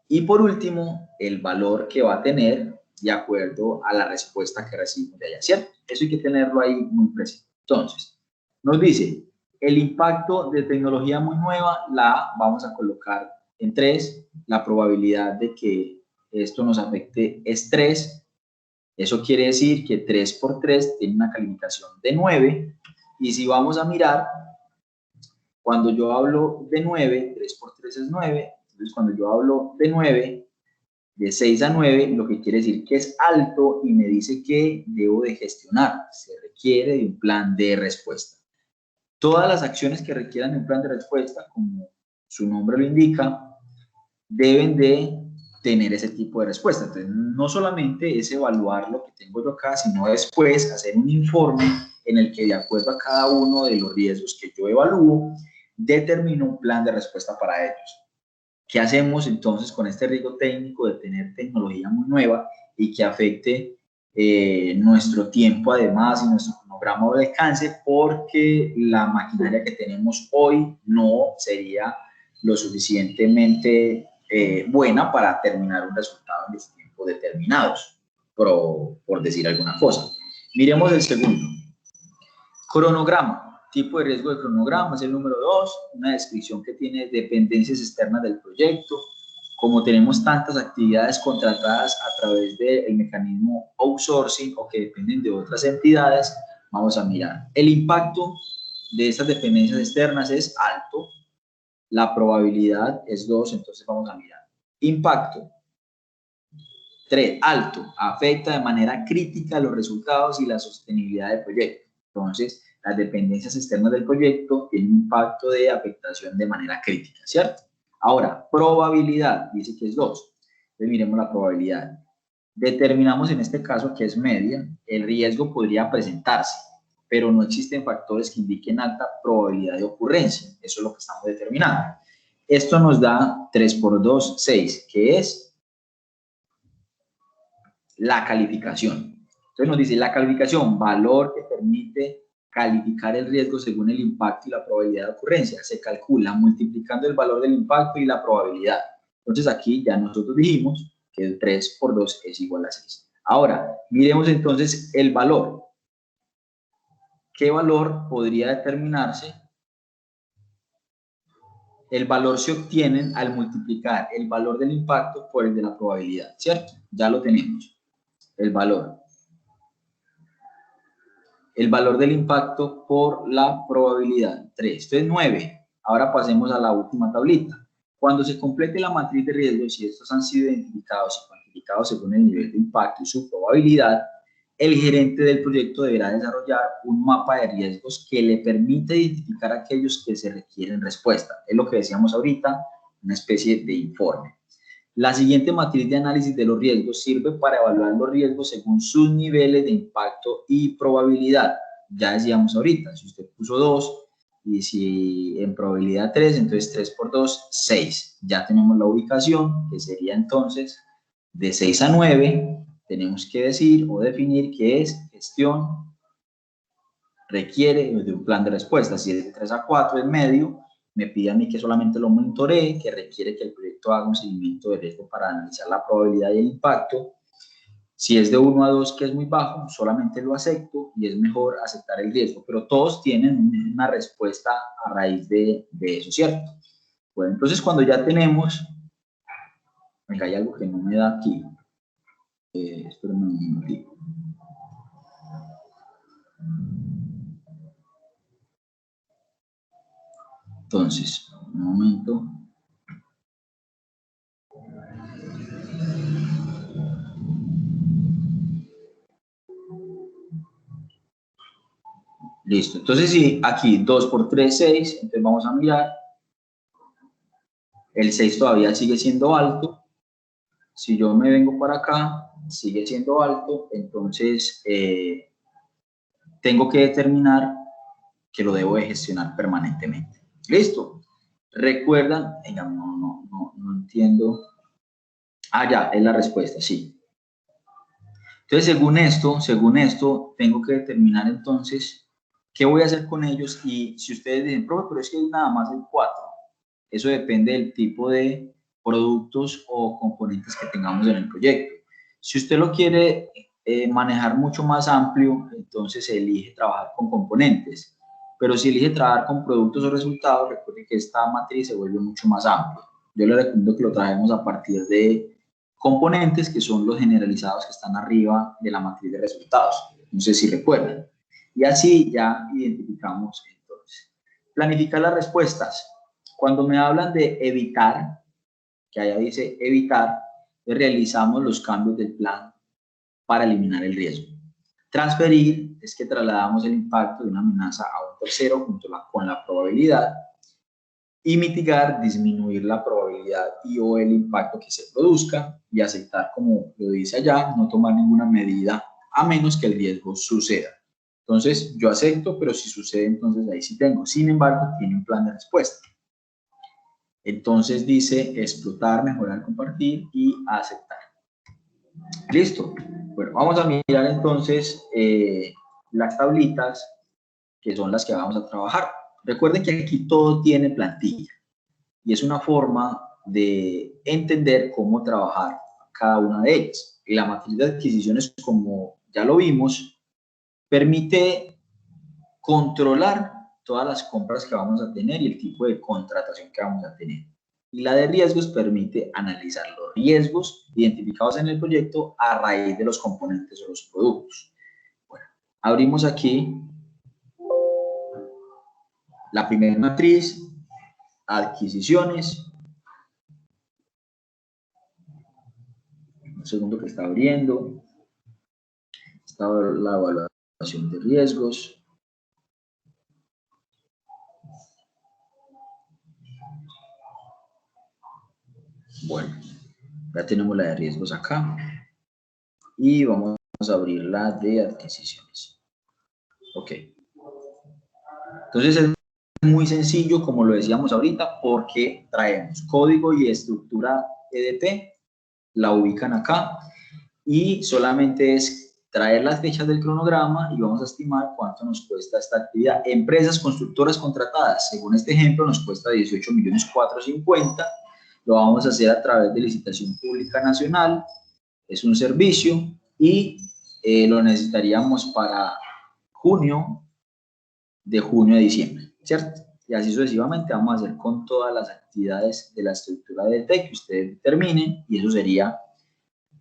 Y por último, el valor que va a tener de acuerdo a la respuesta que recibimos de allá, ¿cierto? Eso hay que tenerlo ahí muy presente. Entonces, nos dice, el impacto de tecnología muy nueva la vamos a colocar en 3, la probabilidad de que esto nos afecte es 3, eso quiere decir que 3 por 3 tiene una calificación de 9, y si vamos a mirar, cuando yo hablo de 9, 3 por 3 es 9, entonces cuando yo hablo de 9, de 6 a 9, lo que quiere decir que es alto y me dice que debo de gestionar, se requiere de un plan de respuesta. Todas las acciones que requieran de un plan de respuesta, como su nombre lo indica, deben de tener ese tipo de respuesta. Entonces, no solamente es evaluar lo que tengo yo acá, sino después hacer un informe en el que de acuerdo a cada uno de los riesgos que yo evalúo, determino un plan de respuesta para ellos. ¿Qué hacemos entonces con este riesgo técnico de tener tecnología muy nueva y que afecte nuestro tiempo además y nuestro cronograma de alcance, porque la maquinaria que tenemos hoy no sería lo suficientemente buena para terminar un resultado en los tiempos determinados, por decir alguna cosa? Miremos el segundo. Cronograma. Tipo de riesgo de cronograma es el número 2, una descripción que tiene dependencias externas del proyecto. Como tenemos tantas actividades contratadas a través del mecanismo outsourcing o que dependen de otras entidades, vamos a mirar. El impacto de estas dependencias externas es alto, la probabilidad es 2, entonces vamos a mirar. Impacto. 3, alto, afecta de manera crítica los resultados y la sostenibilidad del proyecto. Entonces, las dependencias externas del proyecto tienen un impacto de afectación de manera crítica, ¿cierto? Ahora, probabilidad, dice que es 2. Entonces, miremos la probabilidad. Determinamos en este caso que es media, el riesgo podría presentarse, pero no existen factores que indiquen alta probabilidad de ocurrencia. Eso es lo que estamos determinando. Esto nos da 3 por 2, 6, que es la calificación. Entonces nos dice la calificación, valor que permite calificar el riesgo según el impacto y la probabilidad de ocurrencia. Se calcula multiplicando el valor del impacto y la probabilidad. Entonces aquí ya nosotros dijimos que el 3 por 2 es igual a 6. Ahora, miremos entonces el valor. ¿Qué valor podría determinarse? El valor se obtiene al multiplicar el valor del impacto por el de la probabilidad, ¿cierto? Ya lo tenemos, el valor. El valor del impacto por la probabilidad, 3. Esto es 9. Ahora pasemos a la última tablita. Cuando se complete la matriz de riesgos, si estos han sido identificados y cuantificados según el nivel de impacto y su probabilidad, el gerente del proyecto deberá desarrollar un mapa de riesgos que le permita identificar aquellos que se requieren respuesta. Es lo que decíamos ahorita, una especie de informe. La siguiente matriz de análisis de los riesgos sirve para evaluar los riesgos según sus niveles de impacto y probabilidad. Ya decíamos ahorita, si usted puso 2 y si en probabilidad 3, entonces 3 por 2, 6. Ya tenemos la ubicación, que sería entonces de 6 a 9. Tenemos que decir o definir que es gestión, requiere de un plan de respuesta. Si es de 3 a 4 en medio, me pide a mí que solamente lo monitoree, que requiere que el proyecto haga un seguimiento de riesgo para analizar la probabilidad y el impacto. Si es de 1 a 2, que es muy bajo, solamente lo acepto y es mejor aceptar el riesgo. Pero todos tienen una respuesta a raíz de eso, ¿cierto? Bueno, entonces cuando ya tenemos, venga, hay algo que no me da aquí. Espérenme un momentito. Entonces, un momento. Listo. Entonces, si aquí 2 por 3, 6, entonces vamos a mirar. El 6 todavía sigue siendo alto. Si yo me vengo para acá, sigue siendo alto. Entonces, tengo que determinar que lo debo de gestionar permanentemente. ¿Listo? Recuerdan, venga, no entiendo. Ah, ya, es la respuesta, sí. Entonces, según esto, tengo que determinar entonces qué voy a hacer con ellos. Y si ustedes dicen, profe, pero es que nada más hay 4. Eso depende del tipo de productos o componentes que tengamos en el proyecto. Si usted lo quiere manejar mucho más amplio, entonces elige trabajar con componentes. Pero si elige trabajar con productos o resultados, recuerde que esta matriz se vuelve mucho más amplia. Yo le recomiendo que lo trabajemos a partir de componentes, que son los generalizados que están arriba de la matriz de resultados. No sé si recuerdan. Y así ya identificamos entonces. Planificar las respuestas. Cuando me hablan de evitar, que allá dice evitar, realizamos los cambios del plan para eliminar el riesgo. Transferir es que trasladamos el impacto de una amenaza a un tercero junto con la probabilidad. Y mitigar, disminuir la probabilidad y o el impacto que se produzca. Y aceptar, como lo dice allá, no tomar ninguna medida a menos que el riesgo suceda. Entonces, yo acepto, pero si sucede, entonces ahí sí tengo. Sin embargo, tiene un plan de respuesta. Entonces dice explotar, mejorar, compartir y aceptar. Listo. Bueno, vamos a mirar entonces las tablitas que son las que vamos a trabajar. Recuerden que aquí todo tiene plantilla y es una forma de entender cómo trabajar cada una de ellas. Y la matriz de adquisiciones, como ya lo vimos, permite controlar todas las compras que vamos a tener y el tipo de contratación que vamos a tener. Y la de riesgos permite analizar los riesgos identificados en el proyecto a raíz de los componentes o los productos. Bueno, abrimos aquí la primera matriz, adquisiciones. Un segundo que está abriendo. Está la evaluación de riesgos. Bueno, ya tenemos la de riesgos acá. Y vamos a abrir la de adquisiciones. Ok. Entonces es muy sencillo, como lo decíamos ahorita, porque traemos código y estructura EDP, la ubican acá, y solamente es traer las fechas del cronograma y vamos a estimar cuánto nos cuesta esta actividad. Empresas constructoras contratadas, según este ejemplo, nos cuesta 18.450.000. Lo vamos a hacer a través de licitación pública nacional, es un servicio y lo necesitaríamos para junio, de junio a diciembre, ¿cierto? Y así sucesivamente vamos a hacer con todas las actividades de la estructura de EDP que ustedes determinen y eso sería,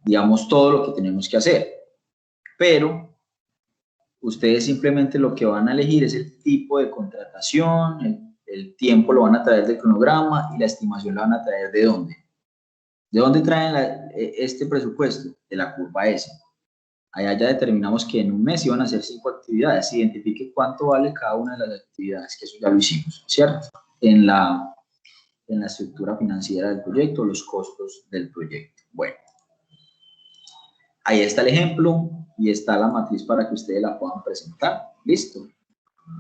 digamos, todo lo que tenemos que hacer. Pero ustedes simplemente lo que van a elegir es el tipo de contratación, el tiempo lo van a traer del cronograma y la estimación la van a traer ¿de dónde? ¿De dónde traen este presupuesto? De la curva S. Allá ya determinamos que en un mes iban a hacer 5 actividades. Identifique cuánto vale cada una de las actividades, que eso ya lo hicimos, ¿cierto? En la estructura financiera del proyecto, los costos del proyecto. Bueno, ahí está el ejemplo y está la matriz para que ustedes la puedan presentar. Listo.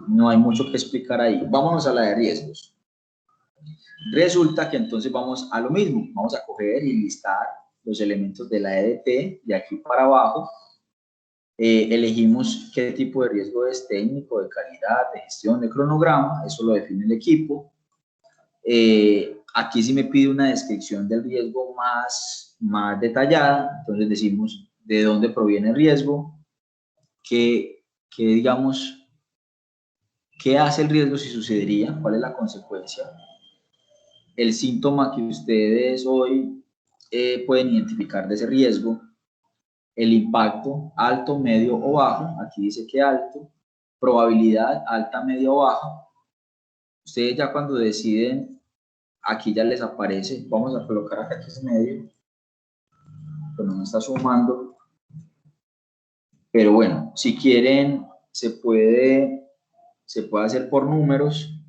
No hay mucho que explicar ahí. Vámonos a la de riesgos. Resulta que entonces vamos a lo mismo. Vamos a coger y listar los elementos de la EDP de aquí para abajo. Elegimos qué tipo de riesgo es, técnico, de calidad, de gestión, de cronograma, eso lo define el equipo. Aquí sí me pide una descripción del riesgo más detallada, entonces decimos de dónde proviene el riesgo, digamos, qué hace el riesgo si sucedería, cuál es la consecuencia, el síntoma que ustedes hoy pueden identificar de ese riesgo, el impacto, alto, medio o bajo, aquí dice que alto, probabilidad, alta, media o baja. Ustedes ya cuando deciden, aquí ya les aparece, vamos a colocar acá que es medio, pero no me está sumando, pero bueno, si quieren, se puede hacer por números.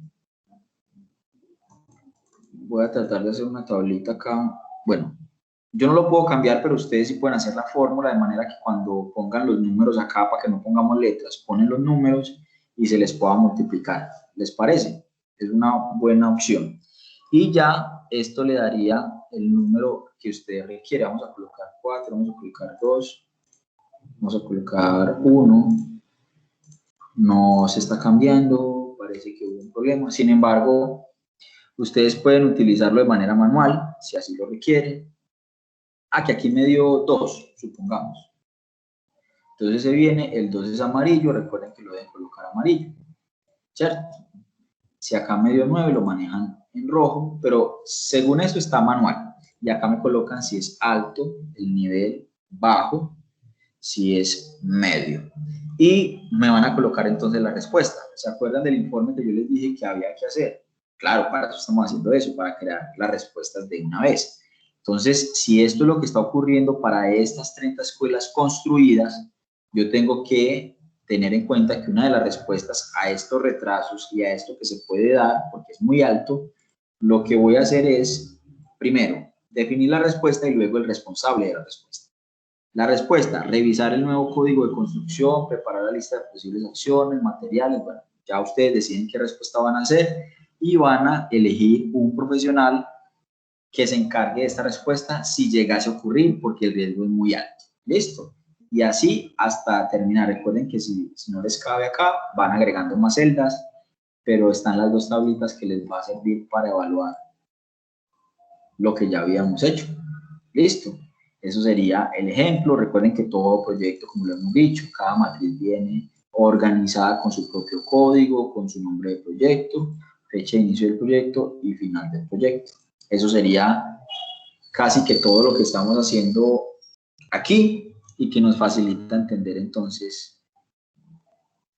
Voy a tratar de hacer una tablita acá, bueno, yo no lo puedo cambiar, pero ustedes sí pueden hacer la fórmula de manera que cuando pongan los números acá, para que no pongamos letras, ponen los números y se les pueda multiplicar. ¿Les parece? Es una buena opción. Y ya esto le daría el número que usted requiere. Vamos a colocar 4, vamos a colocar 2, vamos a colocar 1. No se está cambiando, parece que hubo un problema. Sin embargo, ustedes pueden utilizarlo de manera manual, si así lo requieren. Que aquí me dio 2, supongamos. Entonces se viene, el 2 es amarillo, recuerden que lo deben colocar amarillo, ¿cierto? Si acá me dio 9, lo manejan en rojo, pero según esto está manual. Y acá me colocan si es alto, el nivel bajo, si es medio. Y me van a colocar entonces la respuesta. ¿Se acuerdan del informe que yo les dije que había que hacer? Claro, para eso estamos haciendo eso, para crear las respuestas de una vez. Entonces, si esto es lo que está ocurriendo para estas 30 escuelas construidas, yo tengo que tener en cuenta que una de las respuestas a estos retrasos y a esto que se puede dar, porque es muy alto, lo que voy a hacer es, primero, definir la respuesta y luego el responsable de la respuesta. La respuesta, revisar el nuevo código de construcción, preparar la lista de posibles acciones, materiales, bueno, ya ustedes deciden qué respuesta van a hacer y van a elegir un profesional que se encargue de esta respuesta si llegase a ocurrir, porque el riesgo es muy alto. ¿Listo? Y así hasta terminar. Recuerden que si no les cabe acá, van agregando más celdas, pero están las dos tablitas que les va a servir para evaluar lo que ya habíamos hecho. ¿Listo? Eso sería el ejemplo. Recuerden que todo proyecto, como lo hemos dicho, cada matriz viene organizada con su propio código, con su nombre de proyecto, fecha de inicio del proyecto y final del proyecto. Eso sería casi que todo lo que estamos haciendo aquí y que nos facilita entender entonces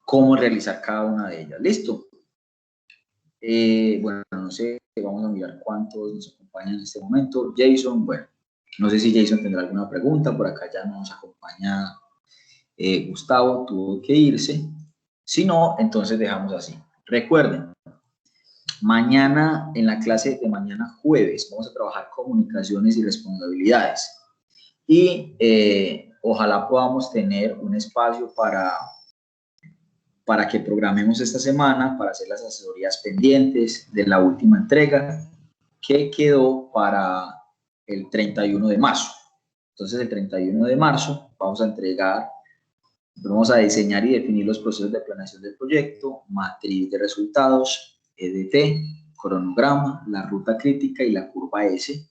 cómo realizar cada una de ellas. ¿Listo? Bueno, no sé, vamos a mirar cuántos nos acompañan en este momento. Jason, bueno, no sé si Jason tendrá alguna pregunta, por acá ya nos acompaña Gustavo, tuvo que irse. Si no, entonces dejamos así. Recuerden, mañana, en la clase de mañana jueves, vamos a trabajar comunicaciones y responsabilidades. Y ojalá podamos tener un espacio para que programemos esta semana, para hacer las asesorías pendientes de la última entrega que quedó para el 31 de marzo. Entonces, el 31 de marzo vamos a entregar, vamos a diseñar y definir los procesos de planeación del proyecto, matriz de resultados, EDT, cronograma, la ruta crítica y la curva S,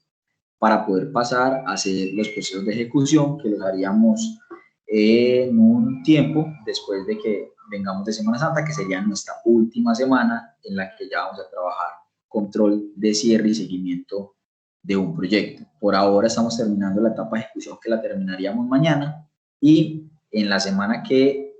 para poder pasar a hacer los procesos de ejecución, que los haríamos en un tiempo después de que vengamos de Semana Santa, que sería nuestra última semana en la que ya vamos a trabajar control de cierre y seguimiento de un proyecto. Por ahora estamos terminando la etapa de ejecución, que la terminaríamos mañana, y en la semana que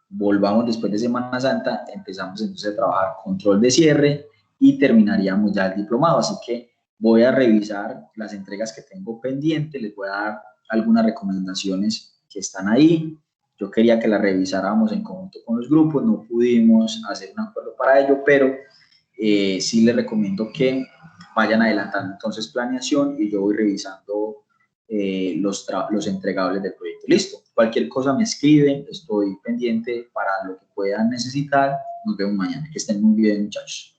volvamos después de Semana Santa empezamos entonces a trabajar control de cierre y terminaríamos ya el diplomado. Así que voy a revisar las entregas que tengo pendientes, les voy a dar algunas recomendaciones que están ahí. Yo quería que las revisáramos en conjunto con los grupos, no pudimos hacer un acuerdo para ello, pero sí les recomiendo que vayan adelantando entonces planeación y yo voy revisando los entregables del proyecto. Listo. Cualquier cosa me escriben, estoy pendiente para lo que puedan necesitar. Nos vemos mañana. Que estén muy bien, muchachos.